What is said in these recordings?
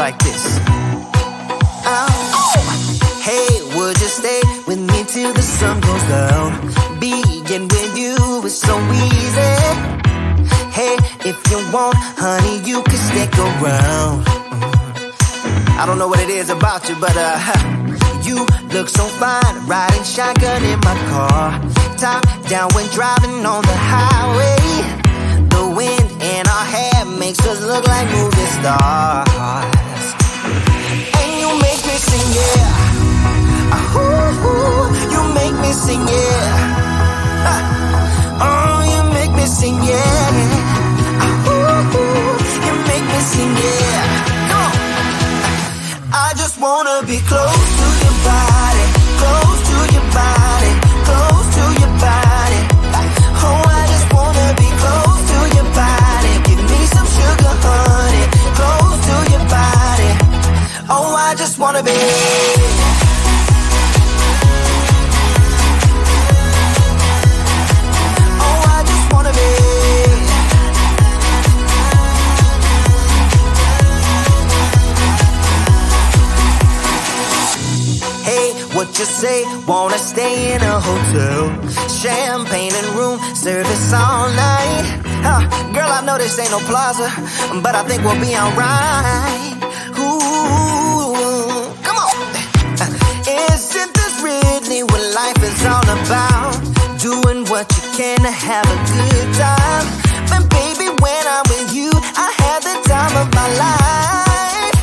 like this. Hey, would you stay with me till the sun goes down? Being with you is so easy. Hey, if you want, honey, you can stick around. I don't know what it is about you, but you look so fine, riding shotgun in my car. Top down when driving on the highway. The wind in our hair makes us look like movie stars. And you make me sing, yeah. Ooh, you make me sing, yeah. Oh, you make me sing, yeah. Ooh, you make me sing, yeah. Come on. I just wanna be close to your body, close to your body, close to your body. Oh, I just wanna be close to your body. Give me some sugar, honey, close to your body. Oh, I just wanna be. What you say, wanna stay in a hotel, champagne and room service all night. Girl, I know this ain't no plaza, but I think we'll be alright. Ooh, come on. Isn't this really what life is all about? Doing what you can to have a good time. But baby, when I'm with you, I have the time of my life.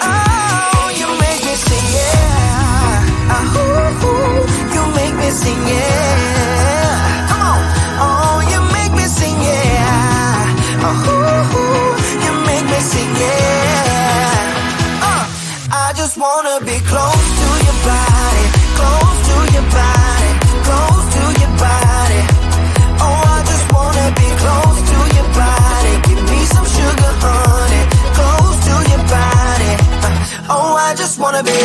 Oh, you make me sing, yeah. Ooh, you make me sing, yeah. Come on. Oh, you make me sing, yeah. Ooh, you make me sing, yeah. I just wanna be close to your body, close to your body, close to your body. Oh, I just wanna be close to your body. Give me some sugar, honey, close to your body. Oh, I just wanna be.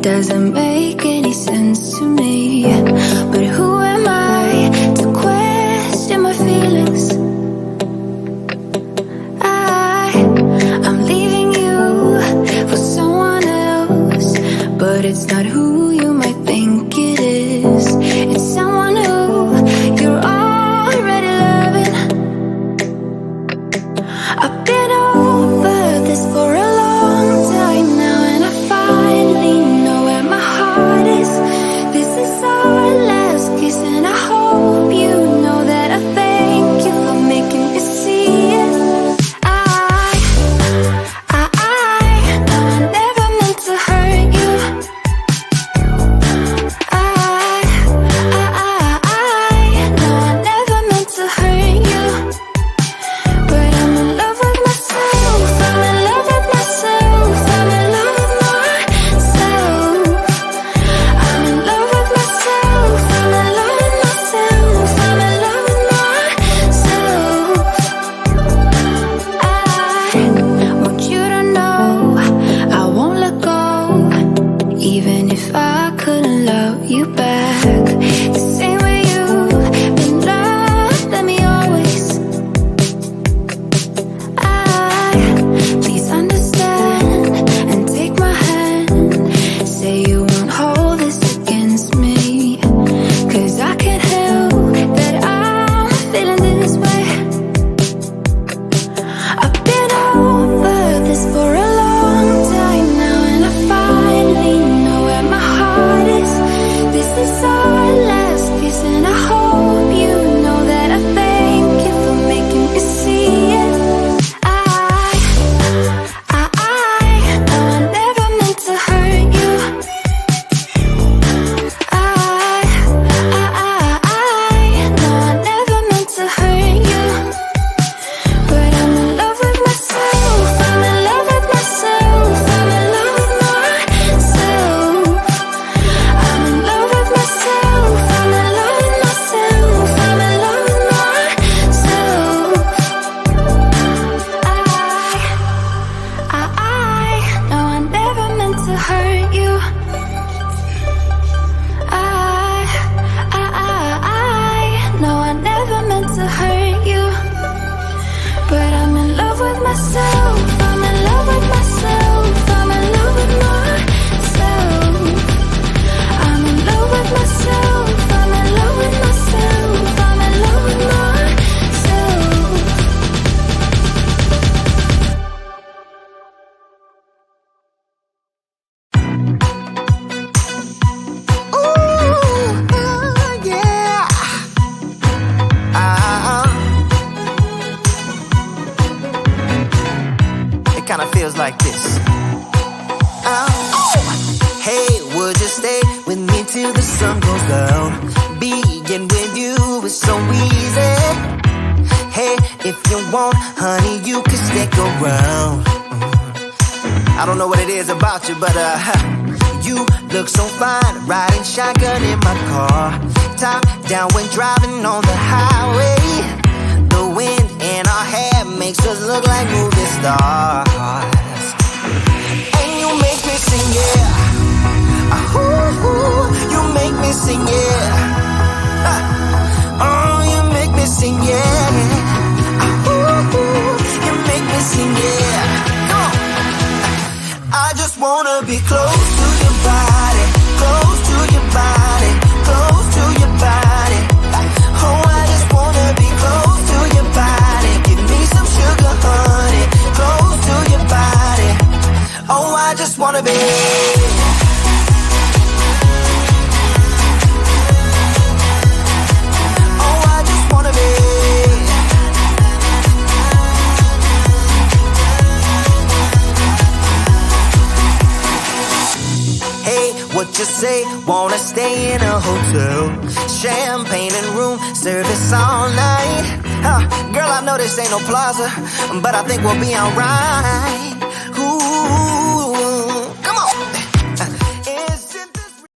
doesn't make any sense to me. But who am I to question my feelings? I'm leaving you for someone else, but it's not who you might think it is. It's someone who you're already loving. I've been over this for a long time now, and I finally know where my heart is. This is our last kiss, and I hope you know that I thank you for making me see it. Kinda feels like this. Hey, would you stay with me till the sun goes down? Being with you is so easy. Hey, if you want, honey, you can stick around. I don't know what it is about you, but you look so fine, riding shotgun in my car, top down when driving on the highway. The wind in our hair makes us look like movie stars. And you make me sing, yeah. Ooh, you make me sing, yeah. Oh, you make me sing, yeah. Ooh, you make me sing, yeah. Come on. I just wanna be close to your body, close to your body, close to your body. Oh, I just wanna be close to your body. Give me some sugar, honey, close to your body. Oh, I just wanna be. Oh, I just wanna be. Hey, what you say? Wanna stay in a hotel? Champagne and room service all night. Girl, I know this ain't no plaza, but I think we'll be alright.